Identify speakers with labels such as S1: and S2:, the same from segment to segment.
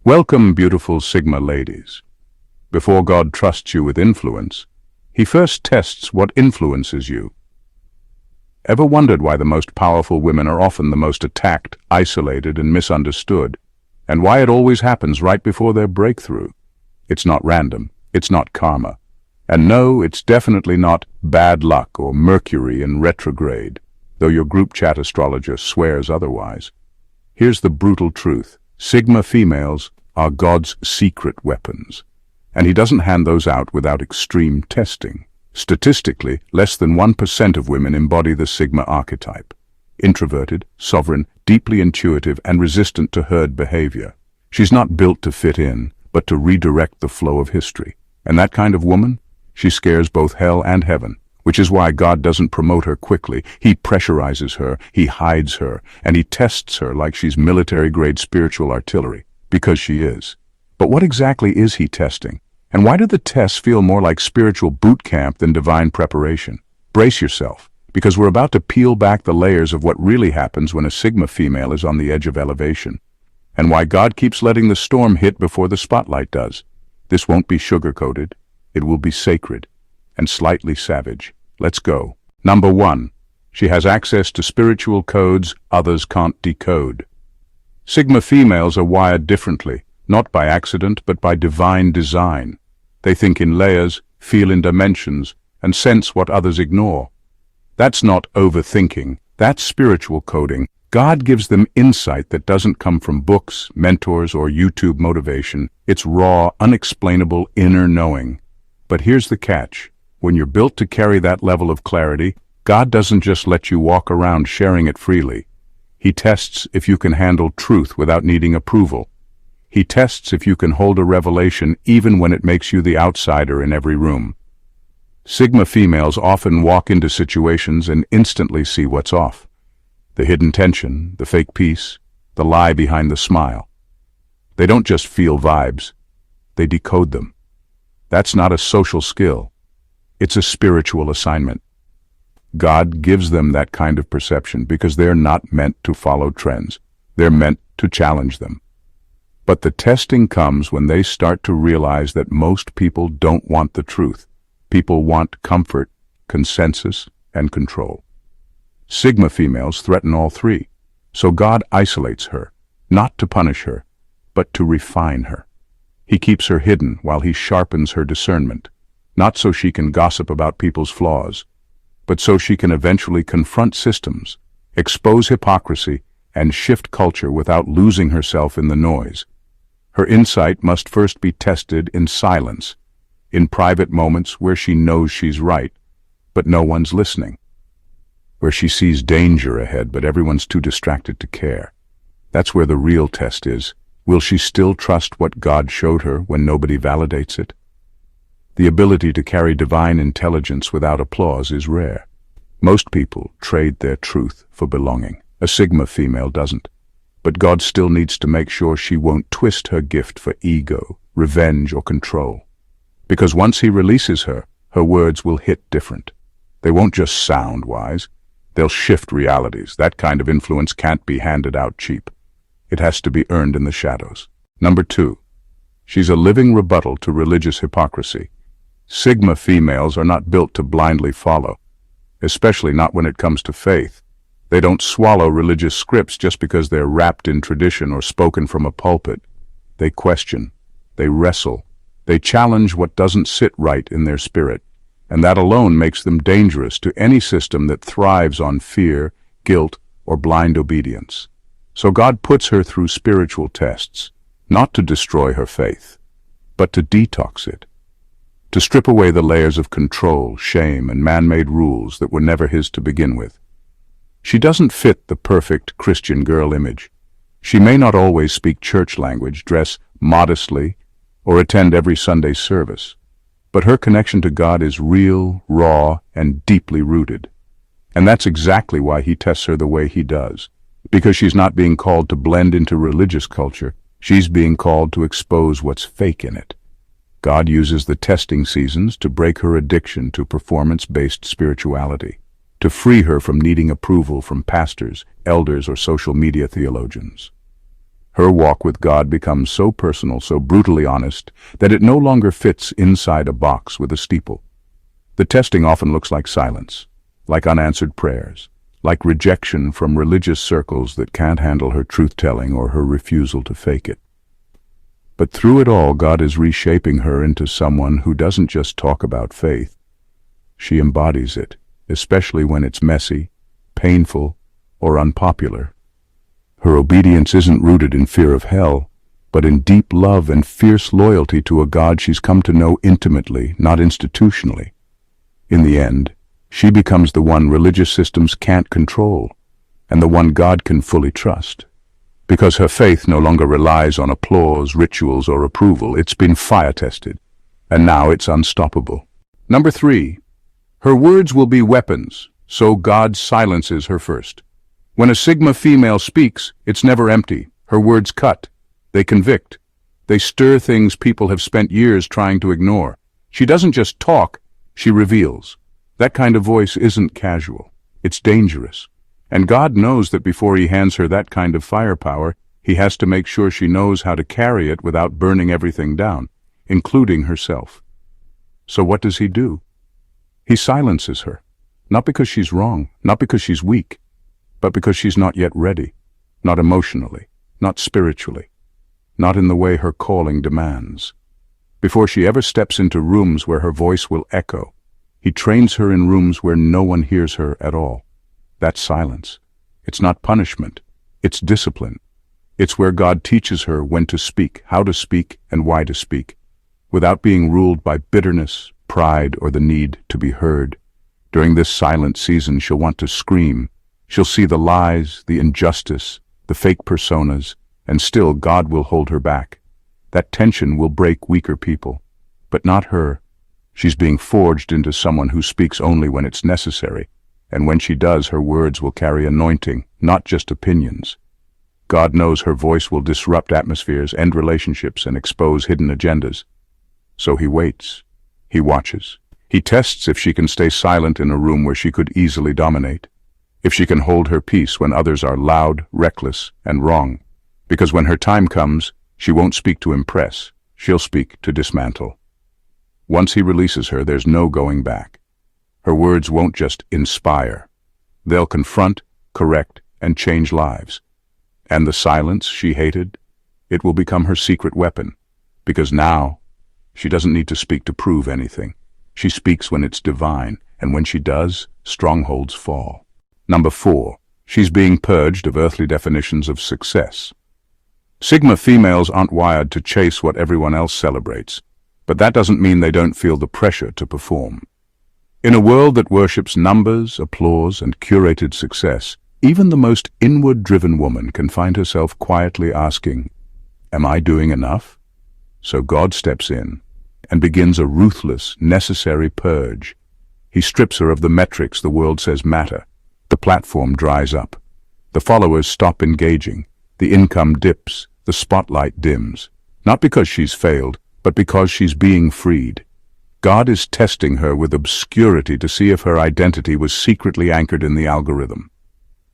S1: Welcome, beautiful Sigma ladies. Before God trusts you with influence, He first tests what influences you. Ever wondered why the most powerful women are often the most attacked, isolated, and misunderstood, and why it always happens right before their breakthrough? It's not random, it's not karma, and no, it's definitely not bad luck or Mercury in retrograde, though your group chat astrologer swears otherwise. Here's the brutal truth. Sigma females are God's secret weapons, and He doesn't hand those out without extreme testing. Statistically, less than 1% of women embody the Sigma archetype. Introverted, sovereign, deeply intuitive, and resistant to herd behavior. She's not built to fit in, but to redirect the flow of history. And that kind of woman? She scares both hell and heaven, which is why God doesn't promote her quickly. He pressurizes her, He hides her, and He tests her like she's military-grade spiritual artillery, because she is. But what exactly is He testing? And why do the tests feel more like spiritual boot camp than divine preparation? Brace yourself, because we're about to peel back the layers of what really happens when a Sigma female is on the edge of elevation, and why God keeps letting the storm hit before the spotlight does. This won't be sugar-coated. It will be sacred and slightly savage. Let's go. Number 1. She has access to spiritual codes others can't decode. Sigma females are wired differently, not by accident but by divine design. They think in layers, feel in dimensions, and sense what others ignore. That's not overthinking, that's spiritual coding. God gives them insight that doesn't come from books, mentors, or YouTube motivation. It's raw, unexplainable inner knowing. But here's the catch. When you're built to carry that level of clarity, God doesn't just let you walk around sharing it freely. He tests if you can handle truth without needing approval. He tests if you can hold a revelation even when it makes you the outsider in every room. Sigma females often walk into situations and instantly see what's off. The hidden tension, the fake peace, the lie behind the smile. They don't just feel vibes, they decode them. That's not a social skill. It's a spiritual assignment. God gives them that kind of perception because they're not meant to follow trends. They're meant to challenge them. But the testing comes when they start to realize that most people don't want the truth. People want comfort, consensus, and control. Sigma females threaten all three. So God isolates her, not to punish her, but to refine her. He keeps her hidden while He sharpens her discernment, not so she can gossip about people's flaws, but so she can eventually confront systems, expose hypocrisy, and shift culture without losing herself in the noise. Her insight must first be tested in silence, in private moments where she knows she's right, but no one's listening, where she sees danger ahead but everyone's too distracted to care. That's where the real test is. Will she still trust what God showed her when nobody validates it? The ability to carry divine intelligence without applause is rare. Most people trade their truth for belonging. A Sigma female doesn't. But God still needs to make sure she won't twist her gift for ego, revenge, or control. Because once He releases her, her words will hit different. They won't just sound wise. They'll shift realities. That kind of influence can't be handed out cheap. It has to be earned in the shadows. Number 2. She's a living rebuttal to religious hypocrisy. Sigma females are not built to blindly follow, especially not when it comes to faith. They don't swallow religious scripts just because they're wrapped in tradition or spoken from a pulpit. They question, they wrestle, they challenge what doesn't sit right in their spirit, and that alone makes them dangerous to any system that thrives on fear, guilt, or blind obedience. So God puts her through spiritual tests, not to destroy her faith, but to detox it, to strip away the layers of control, shame, and man-made rules that were never His to begin with. She doesn't fit the perfect Christian girl image. She may not always speak church language, dress modestly, or attend every Sunday service, but her connection to God is real, raw, and deeply rooted. And that's exactly why He tests her the way He does. Because she's not being called to blend into religious culture, she's being called to expose what's fake in it. God uses the testing seasons to break her addiction to performance-based spirituality, to free her from needing approval from pastors, elders, or social media theologians. Her walk with God becomes so personal, so brutally honest, that it no longer fits inside a box with a steeple. The testing often looks like silence, like unanswered prayers, like rejection from religious circles that can't handle her truth-telling or her refusal to fake it. But through it all, God is reshaping her into someone who doesn't just talk about faith. She embodies it, especially when it's messy, painful, or unpopular. Her obedience isn't rooted in fear of hell, but in deep love and fierce loyalty to a God she's come to know intimately, not institutionally. In the end, she becomes the one religious systems can't control, and the one God can fully trust. Because her faith no longer relies on applause, rituals, or approval. It's been fire-tested, and now it's unstoppable. Number 3. Her words will be weapons, so God silences her first. When a Sigma female speaks, it's never empty. Her words cut. They convict. They stir things people have spent years trying to ignore. She doesn't just talk, she reveals. That kind of voice isn't casual. It's dangerous. And God knows that before he hands her that kind of firepower, he has to make sure she knows how to carry it without burning everything down, including herself. So what does he do? He silences her. Not because she's wrong, not because she's weak, but because she's not yet ready, not emotionally, not spiritually, not in the way her calling demands. Before she ever steps into rooms where her voice will echo, he trains her in rooms where no one hears her at all. That's silence. It's not punishment. It's discipline. It's where God teaches her when to speak, how to speak, and why to speak, without being ruled by bitterness, pride, or the need to be heard. During this silent season, she'll want to scream. She'll see the lies, the injustice, the fake personas, and still God will hold her back. That tension will break weaker people, but not her. She's being forged into someone who speaks only when it's necessary, and when she does, her words will carry anointing, not just opinions. God knows her voice will disrupt atmospheres, end relationships, and expose hidden agendas. So he waits. He watches. He tests if she can stay silent in a room where she could easily dominate, if she can hold her peace when others are loud, reckless, and wrong. Because when her time comes, she won't speak to impress, she'll speak to dismantle. Once he releases her, there's no going back. Her words won't just inspire. They'll confront, correct, and change lives. And the silence she hated, it will become her secret weapon. Because now, she doesn't need to speak to prove anything. She speaks when it's divine, and when she does, strongholds fall. Number 4. She's being purged of earthly definitions of success. Sigma females aren't wired to chase what everyone else celebrates, but that doesn't mean they don't feel the pressure to perform. In a world that worships numbers, applause, and curated success, even the most inward-driven woman can find herself quietly asking, "Am I doing enough?" So God steps in and begins a ruthless, necessary purge. He strips her of the metrics the world says matter. The platform dries up. The followers stop engaging. The income dips. The spotlight dims. Not because she's failed, but because she's being freed. God is testing her with obscurity to see if her identity was secretly anchored in the algorithm.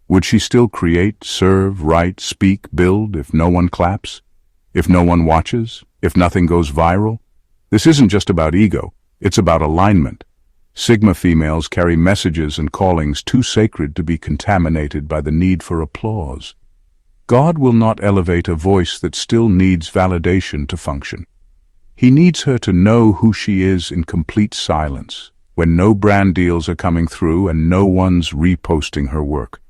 S1: Would she still create, serve, write, speak, build if no one claps? If no one watches? If nothing goes viral? This isn't just about ego. It's about alignment. Sigma females carry messages and callings too sacred to be contaminated by the need for applause. God will not elevate a voice that still needs validation to function. He needs her to know who she is in complete silence, when no brand deals are coming through and no one's reposting her work.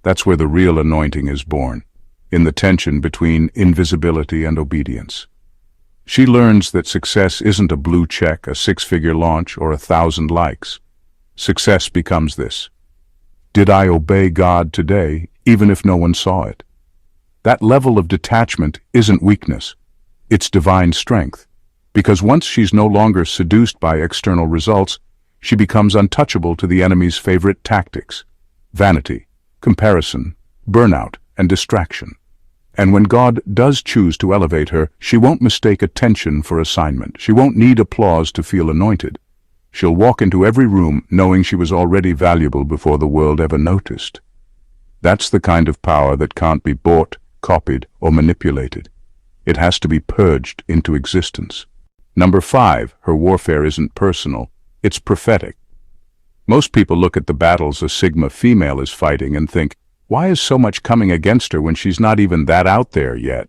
S1: That's where the real anointing is born, in the tension between invisibility and obedience. She learns that success isn't a blue check, a six-figure launch, or 1,000 likes. Success becomes this: did I obey God today, even if no one saw it? That level of detachment isn't weakness. It's divine strength. Because once she's no longer seduced by external results, she becomes untouchable to the enemy's favorite tactics: vanity, comparison, burnout, and distraction. And when God does choose to elevate her, she won't mistake attention for assignment. She won't need applause to feel anointed. She'll walk into every room knowing she was already valuable before the world ever noticed. That's the kind of power that can't be bought, copied, or manipulated. It has to be purged into existence. Number 5, her warfare isn't personal, it's prophetic. Most people look at the battles a Sigma female is fighting and think, why is so much coming against her when she's not even that out there yet?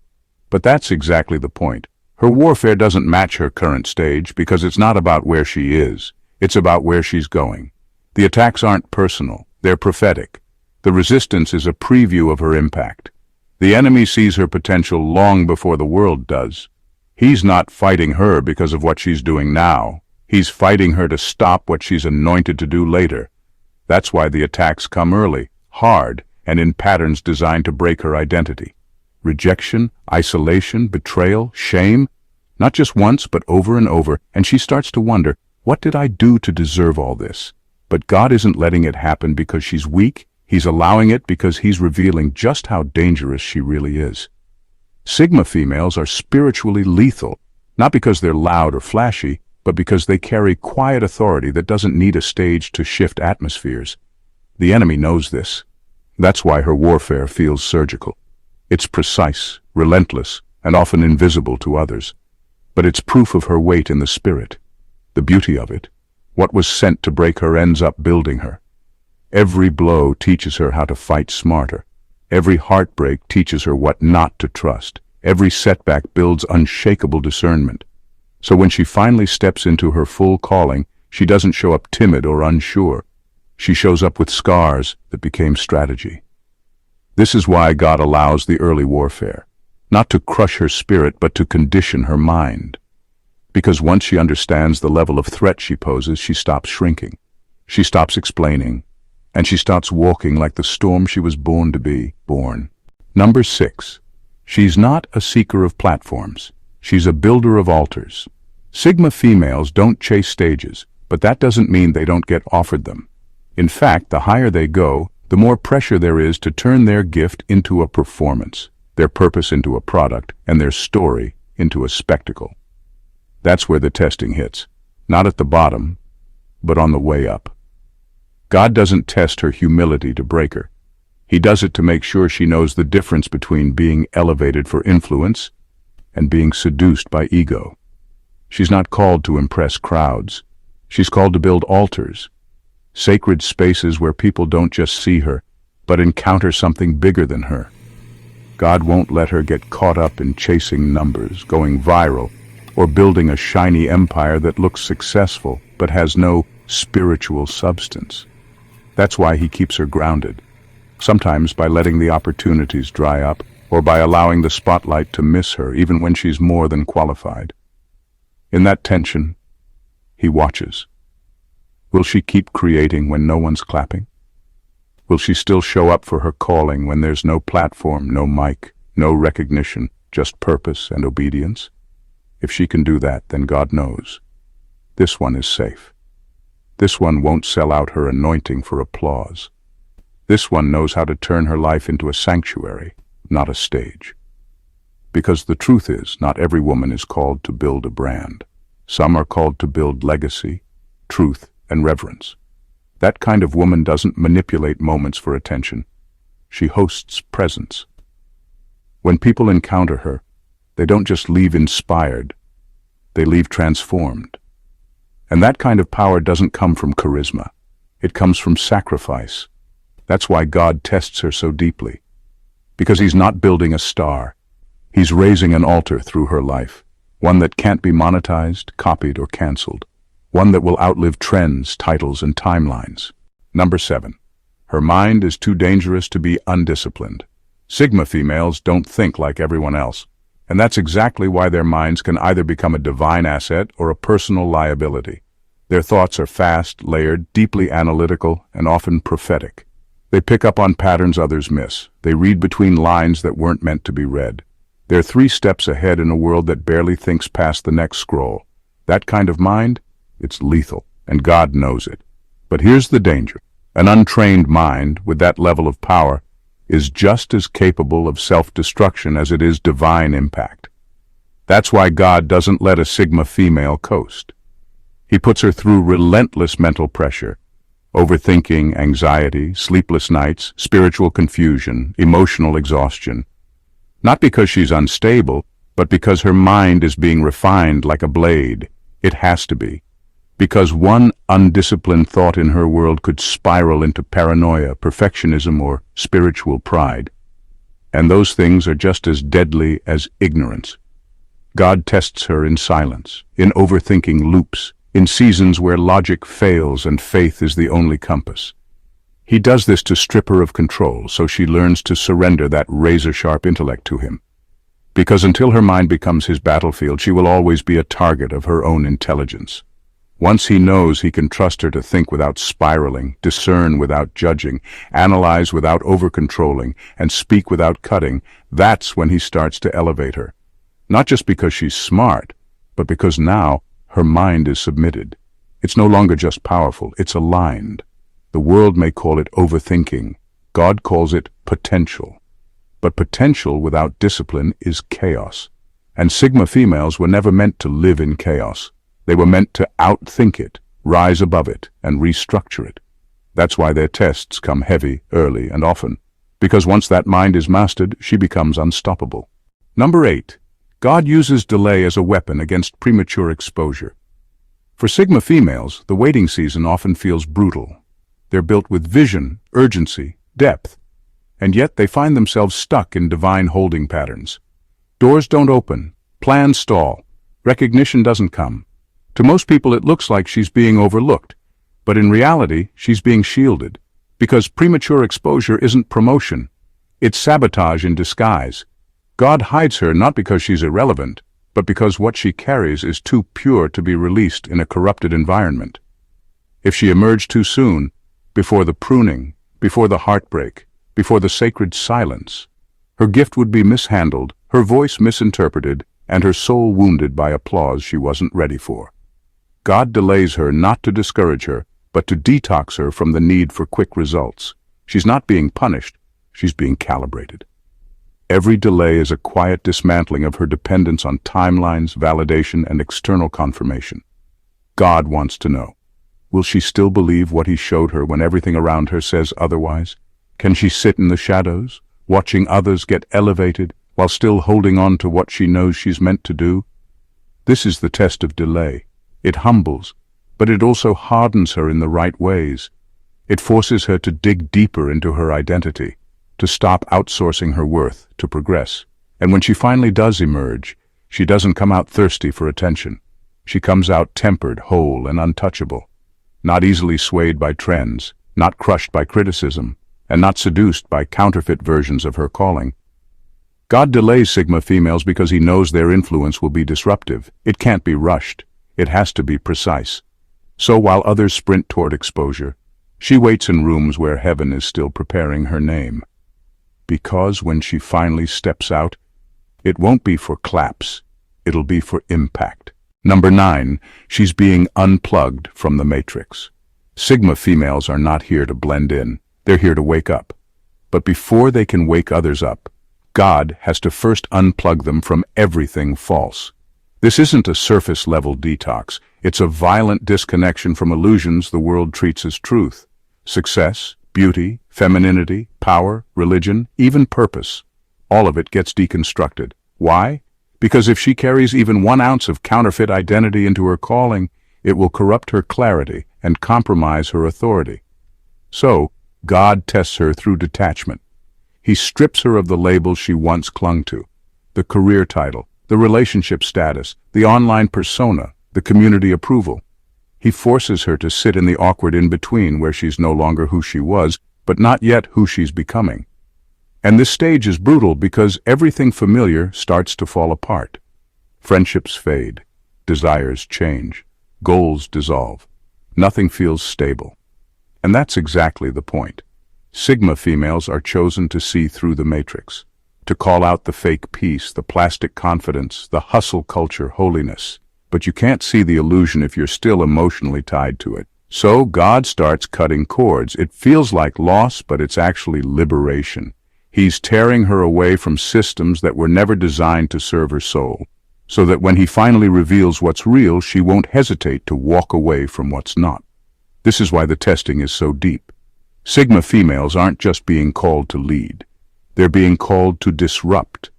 S1: But that's exactly the point. Her warfare doesn't match her current stage because it's not about where she is. It's about where she's going. The attacks aren't personal, they're prophetic. The resistance is a preview of her impact. The enemy sees her potential long before the world does. He's not fighting her because of what she's doing now. He's fighting her to stop what she's anointed to do later. That's why the attacks come early, hard, and in patterns designed to break her identity. Rejection, isolation, betrayal, shame, not just once but over and over, and she starts to wonder, what did I do to deserve all this? But God isn't letting it happen because she's weak. He's allowing it because he's revealing just how dangerous she really is. Sigma females are spiritually lethal, not because they're loud or flashy, but because they carry quiet authority that doesn't need a stage to shift atmospheres. The enemy knows this. That's why her warfare feels surgical. It's precise, relentless, and often invisible to others. But it's proof of her weight in the spirit. The beauty of it, what was sent to break her ends up building her. Every blow teaches her how to fight smarter. Every heartbreak teaches her what not to trust. Every setback builds unshakable discernment. So when she finally steps into her full calling, she doesn't show up timid or unsure. She shows up with scars that became strategy. This is why God allows the early warfare, not to crush her spirit, but to condition her mind. Because once she understands the level of threat she poses, she stops shrinking. She stops explaining, and she starts walking like the storm she was born to be born. Number 6, she's not a seeker of platforms. She's a builder of altars. Sigma females don't chase stages, but that doesn't mean they don't get offered them. In fact, the higher they go, the more pressure there is to turn their gift into a performance, their purpose into a product, and their story into a spectacle. That's where the testing hits, not at the bottom, but on the way up. God doesn't test her humility to break her. He does it to make sure she knows the difference between being elevated for influence and being seduced by ego. She's not called to impress crowds. She's called to build altars, sacred spaces where people don't just see her, but encounter something bigger than her. God won't let her get caught up in chasing numbers, going viral, or building a shiny empire that looks successful but has no spiritual substance. That's why he keeps her grounded, sometimes by letting the opportunities dry up, or by allowing the spotlight to miss her even when she's more than qualified. In that tension, he watches. Will she keep creating when no one's clapping? Will she still show up for her calling when there's no platform, no mic, no recognition, just purpose and obedience? If she can do that, then God knows. This one is safe. This one won't sell out her anointing for applause. This one knows how to turn her life into a sanctuary, not a stage. Because the truth is, not every woman is called to build a brand. Some are called to build legacy, truth, and reverence. That kind of woman doesn't manipulate moments for attention. She hosts presence. When people encounter her, they don't just leave inspired, they leave transformed. And that kind of power doesn't come from charisma. It comes from sacrifice. That's why God tests her so deeply. Because he's not building a star. He's raising an altar through her life, one that can't be monetized, copied, or canceled. One that will outlive trends, titles, and timelines. Number 7. Her mind is too dangerous to be undisciplined. Sigma females don't think like everyone else, and that's exactly why their minds can either become a divine asset or a personal liability. Their thoughts are fast, layered, deeply analytical, and often prophetic. They pick up on patterns others miss. They read between lines that weren't meant to be read. They're 3 steps ahead in a world that barely thinks past the next scroll. That kind of mind? It's lethal, and God knows it. But here's the danger. An untrained mind with that level of power is just as capable of self-destruction as it is divine impact. That's why God doesn't let a Sigma female coast. He puts her through relentless mental pressure, overthinking, anxiety, sleepless nights, spiritual confusion, emotional exhaustion. Not because she's unstable, but because her mind is being refined like a blade. It has to be. Because one undisciplined thought in her world could spiral into paranoia, perfectionism, or spiritual pride. And those things are just as deadly as ignorance. God tests her in silence, in overthinking loops, in seasons where logic fails and faith is the only compass. He does this to strip her of control, so she learns to surrender that razor-sharp intellect to him. Because until her mind becomes his battlefield, she will always be a target of her own intelligence. Once he knows he can trust her to think without spiraling, discern without judging, analyze without over-controlling, and speak without cutting, that's when he starts to elevate her. Not just because she's smart, but because now her mind is submitted. It's no longer just powerful, it's aligned. The world may call it overthinking. God calls it potential. But potential without discipline is chaos. And Sigma females were never meant to live in chaos. They were meant to outthink it, rise above it, and restructure it. That's why their tests come heavy, early, and often. Because once that mind is mastered, she becomes unstoppable. Number 8. God uses delay as a weapon against premature exposure. For Sigma females, the waiting season often feels brutal. They're built with vision, urgency, depth, and yet they find themselves stuck in divine holding patterns. Doors don't open, plans stall, recognition doesn't come. To most people it looks like she's being overlooked, but in reality she's being shielded, because premature exposure isn't promotion, it's sabotage in disguise. God hides her not because she's irrelevant, but because what she carries is too pure to be released in a corrupted environment. If she emerged too soon, before the pruning, before the heartbreak, before the sacred silence, her gift would be mishandled, her voice misinterpreted, and her soul wounded by applause she wasn't ready for. God delays her not to discourage her, but to detox her from the need for quick results. She's not being punished, she's being calibrated. Every delay is a quiet dismantling of her dependence on timelines, validation, and external confirmation. God wants to know, will she still believe what he showed her when everything around her says otherwise? Can she sit in the shadows, watching others get elevated, while still holding on to what she knows she's meant to do? This is the test of delay. It humbles, but it also hardens her in the right ways. It forces her to dig deeper into her identity, to stop outsourcing her worth, to progress. And when she finally does emerge, she doesn't come out thirsty for attention. She comes out tempered, whole, and untouchable. Not easily swayed by trends, not crushed by criticism, and not seduced by counterfeit versions of her calling. God delays Sigma females because he knows their influence will be disruptive. It can't be rushed. It has to be precise. So while others sprint toward exposure, she waits in rooms where heaven is still preparing her name. Because when she finally steps out, it won't be for claps, it'll be for impact. Number 9, she's being unplugged from the matrix. Sigma females are not here to blend in, they're here to wake up. But before they can wake others up, God has to first unplug them from everything false. This isn't a surface-level detox, it's a violent disconnection from illusions the world treats as truth. Success, beauty, femininity, power, religion, even purpose. All of it gets deconstructed. Why? Because if she carries even 1 ounce of counterfeit identity into her calling, it will corrupt her clarity and compromise her authority. So, God tests her through detachment. He strips her of the labels she once clung to, the career title, the relationship status, the online persona, the community approval. He forces her to sit in the awkward in-between where she's no longer who she was, but not yet who she's becoming. And this stage is brutal because everything familiar starts to fall apart. Friendships fade, desires change, goals dissolve. Nothing feels stable. And that's exactly the point. Sigma females are chosen to see through the matrix, to call out the fake peace, the plastic confidence, the hustle culture holiness. But you can't see the illusion if you're still emotionally tied to it. So God starts cutting cords. It feels like loss, but it's actually liberation. He's tearing her away from systems that were never designed to serve her soul, so that when he finally reveals what's real, she won't hesitate to walk away from what's not. This is why the testing is so deep. Sigma females aren't just being called to lead. They're being called to disrupt,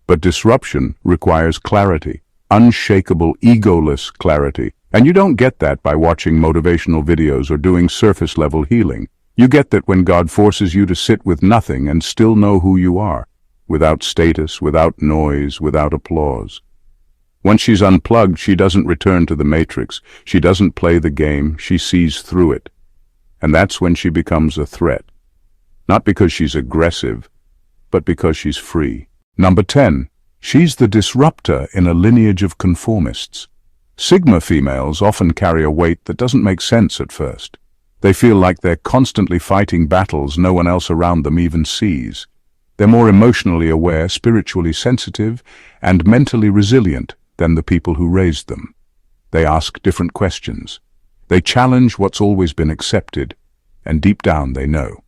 S1: But disruption requires clarity, unshakable, egoless clarity. And you don't get that by watching motivational videos or doing surface-level healing. You get that when God forces you to sit with nothing and still know who you are, without status, without noise, without applause. Once she's unplugged, she doesn't return to the matrix. She doesn't play the game, she sees through it. And that's when she becomes a threat. Not because she's aggressive, but because she's free. Number 10. She's the disruptor in a lineage of conformists. Sigma females often carry a weight that doesn't make sense at first. They feel like they're constantly fighting battles no one else around them even sees. They're more emotionally aware, spiritually sensitive, and mentally resilient than the people who raised them. They ask different questions. They challenge what's always been accepted, and deep down they know.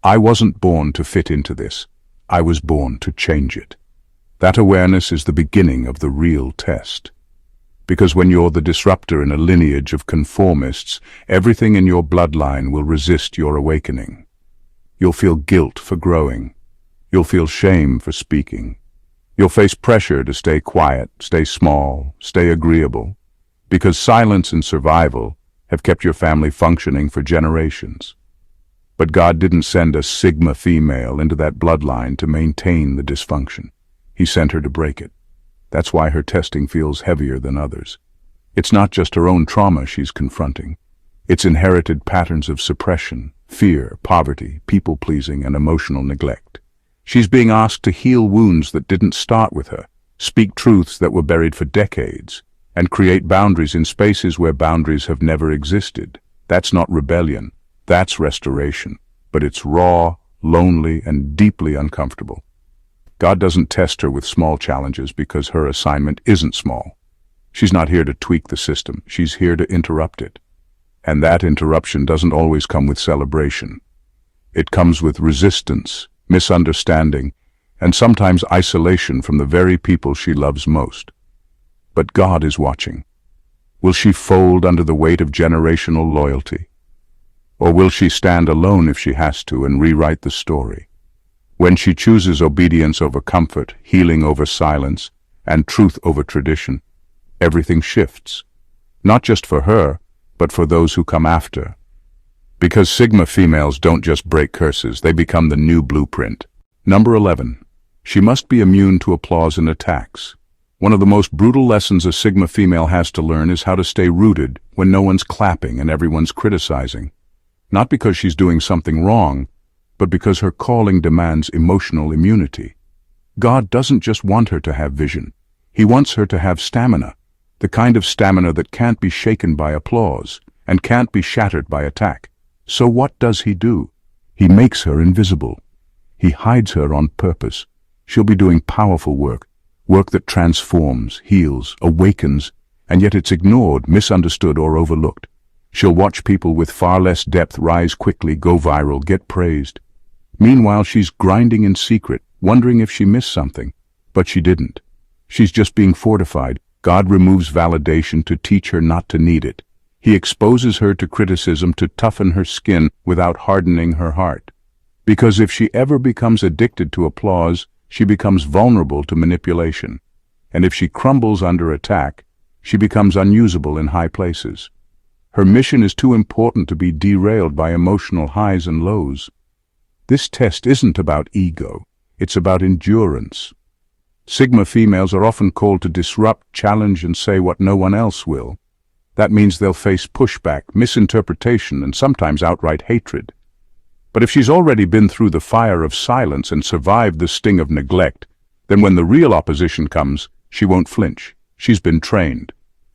S1: I wasn't born to fit into this. I was born to change it. That awareness is the beginning of the real test. Because when you're the disruptor in a lineage of conformists, everything in your bloodline will resist your awakening. You'll feel guilt for growing. You'll feel shame for speaking. You'll face pressure to stay quiet, stay small, stay agreeable, because silence and survival have kept your family functioning for generations. But God didn't send a Sigma female into that bloodline to maintain the dysfunction. He sent her to break it. That's why her testing feels heavier than others. It's not just her own trauma she's confronting. It's inherited patterns of suppression, fear, poverty, people-pleasing, and emotional neglect. She's being asked to heal wounds that didn't start with her, speak truths that were buried for decades, and create boundaries in spaces where boundaries have never existed. That's not rebellion. That's restoration. But it's raw, lonely, and deeply uncomfortable. God doesn't test her with small challenges because her assignment isn't small. She's not here to tweak the system. She's here to interrupt it. And that interruption doesn't always come with celebration. It comes with resistance, misunderstanding, and sometimes isolation from the very people she loves most. But God is watching. Will she fold under the weight of generational loyalty? Or will she stand alone if she has to and rewrite the story? When she chooses obedience over comfort, healing over silence, and truth over tradition, everything shifts. Not just for her, but for those who come after. Because Sigma females don't just break curses, they become the new blueprint. Number 11. She must be immune to applause and attacks. One of the most brutal lessons a Sigma female has to learn is how to stay rooted when no one's clapping and everyone's criticizing. Not because she's doing something wrong, but because her calling demands emotional immunity. God doesn't just want her to have vision. He wants her to have stamina, the kind of stamina that can't be shaken by applause and can't be shattered by attack. So what does he do? He makes her invisible. He hides her on purpose. She'll be doing powerful work, work that transforms, heals, awakens, and yet it's ignored, misunderstood, or overlooked. She'll watch people with far less depth rise quickly, go viral, get praised. Meanwhile, she's grinding in secret, wondering if she missed something. But she didn't. She's just being fortified. God removes validation to teach her not to need it. He exposes her to criticism to toughen her skin without hardening her heart. Because if she ever becomes addicted to applause, she becomes vulnerable to manipulation. And if she crumbles under attack, she becomes unusable in high places. Her mission is too important to be derailed by emotional highs and lows. This test isn't about ego, it's about endurance. Sigma females are often called to disrupt, challenge, and say what no one else will. That means they'll face pushback, misinterpretation, and sometimes outright hatred. But if she's already been through the fire of silence and survived the sting of neglect, then when the real opposition comes, she won't flinch. She's been trained.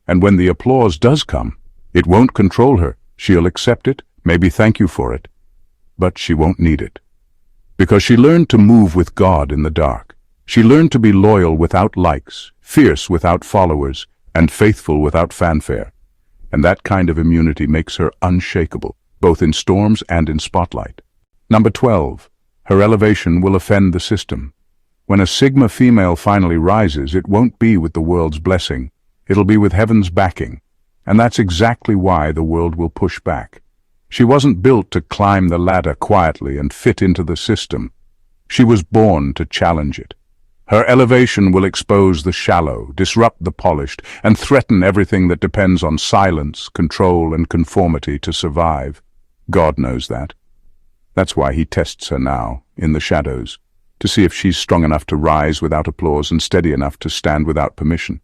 S1: And when the applause does come, it won't control her. She'll accept it, maybe thank you for it, but she won't need it. Because she learned to move with God in the dark. She learned to be loyal without likes, fierce without followers, and faithful without fanfare. And that kind of immunity makes her unshakable, both in storms and in spotlight. Number 12. Her elevation will offend the system. When a Sigma female finally rises, it won't be with the world's blessing. It'll be with heaven's backing. And that's exactly why the world will push back. She wasn't built to climb the ladder quietly and fit into the system. She was born to challenge it. Her elevation will expose the shallow, disrupt the polished, and threaten everything that depends on silence, control, and conformity to survive. God knows that. That's why he tests her now, in the shadows, to see if she's strong enough to rise without applause and steady enough to stand without permission.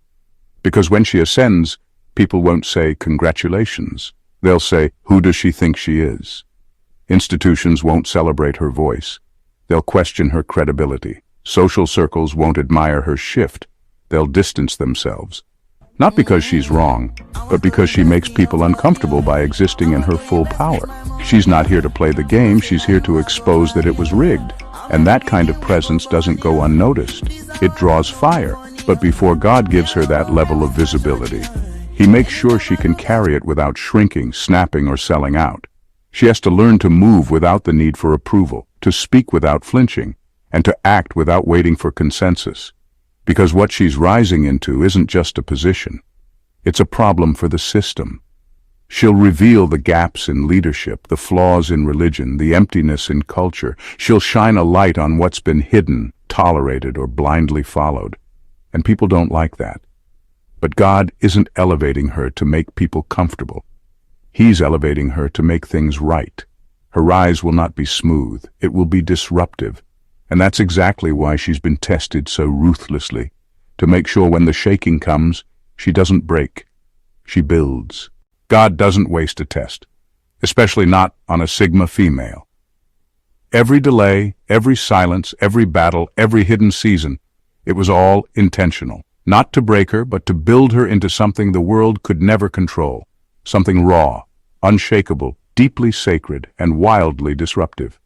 S1: Because when she ascends, people won't say congratulations. They'll say, who does she think she is? Institutions won't celebrate her voice. They'll question her credibility. Social circles won't admire her shift. They'll distance themselves. Not because she's wrong, but because she makes people uncomfortable by existing in her full power. She's not here to play the game, she's here to expose that it was rigged. And that kind of presence doesn't go unnoticed. It draws fire. But before God gives her that level of visibility, he makes sure she can carry it without shrinking, snapping, or selling out. She has to learn to move without the need for approval, to speak without flinching, and to act without waiting for consensus. Because what she's rising into isn't just a position. It's a problem for the system. She'll reveal the gaps in leadership, the flaws in religion, the emptiness in culture. She'll shine a light on what's been hidden, tolerated, or blindly followed. And people don't like that. But God isn't elevating her to make people comfortable. He's elevating her to make things right. Her rise will not be smooth. It will be disruptive. And that's exactly why she's been tested so ruthlessly, to make sure when the shaking comes, she doesn't break. She builds. God doesn't waste a test, especially not on a Sigma female. Every delay, every silence, every battle, every hidden season, it was all intentional. Not to break her, but to build her into something the world could never control. Something raw, unshakable, deeply sacred, and wildly disruptive.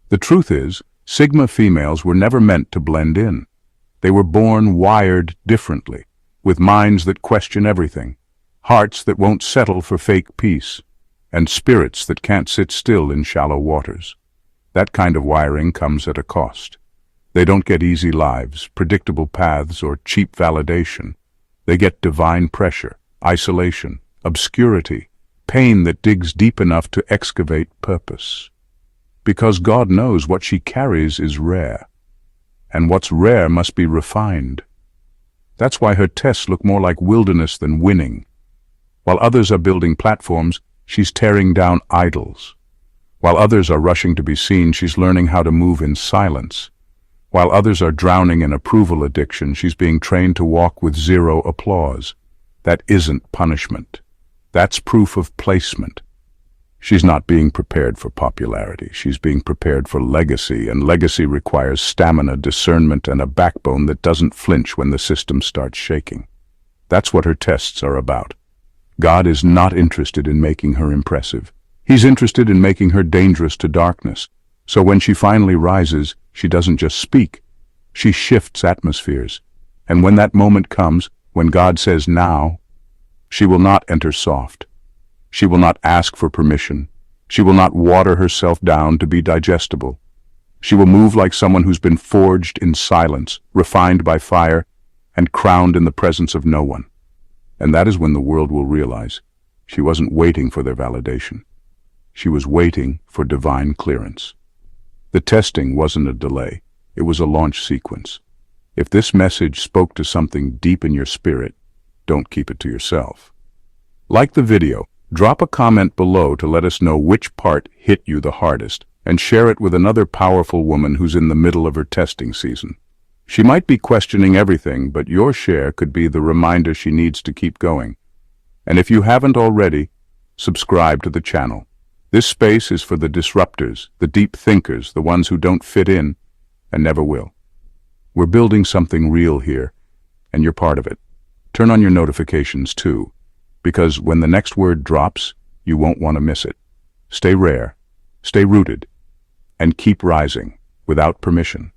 S1: The truth is, Sigma females were never meant to blend in. They were born wired differently, with minds that question everything, hearts that won't settle for fake peace, and spirits that can't sit still in shallow waters. That kind of wiring comes at a cost. They don't get easy lives, predictable paths, or cheap validation. They get divine pressure, isolation, obscurity, pain that digs deep enough to excavate purpose. Because God knows what she carries is rare, and what's rare must be refined. That's why her tests look more like wilderness than winning. While others are building platforms, she's tearing down idols. While others are rushing to be seen, she's learning how to move in silence. While others are drowning in approval addiction, she's being trained to walk with zero applause. That isn't punishment. That's proof of placement. She's not being prepared for popularity. She's being prepared for legacy, and legacy requires stamina, discernment, and a backbone that doesn't flinch when the system starts shaking. That's what her tests are about. God is not interested in making her impressive. He's interested in making her dangerous to darkness. So when she finally rises, she doesn't just speak. She shifts atmospheres. And when that moment comes, when God says now, she will not enter soft. She will not ask for permission. She will not water herself down to be digestible. She will move like someone who's been forged in silence, refined by fire, and crowned in the presence of no one. And that is when the world will realize she wasn't waiting for their validation. She was waiting for divine clearance. The testing wasn't a delay. It was a launch sequence. If this message spoke to something deep in your spirit, don't keep it to yourself. Like the video, drop a comment below to let us know which part hit you the hardest, and share it with another powerful woman who's in the middle of her testing season. She might be questioning everything, but your share could be the reminder she needs to keep going. And if you haven't already, subscribe to the channel. This space is for the disruptors, the deep thinkers, the ones who don't fit in and never will. We're building something real here, and you're part of it. Turn on your notifications too, because when the next word drops, you won't want to miss it. Stay rare, stay rooted, and keep rising without permission.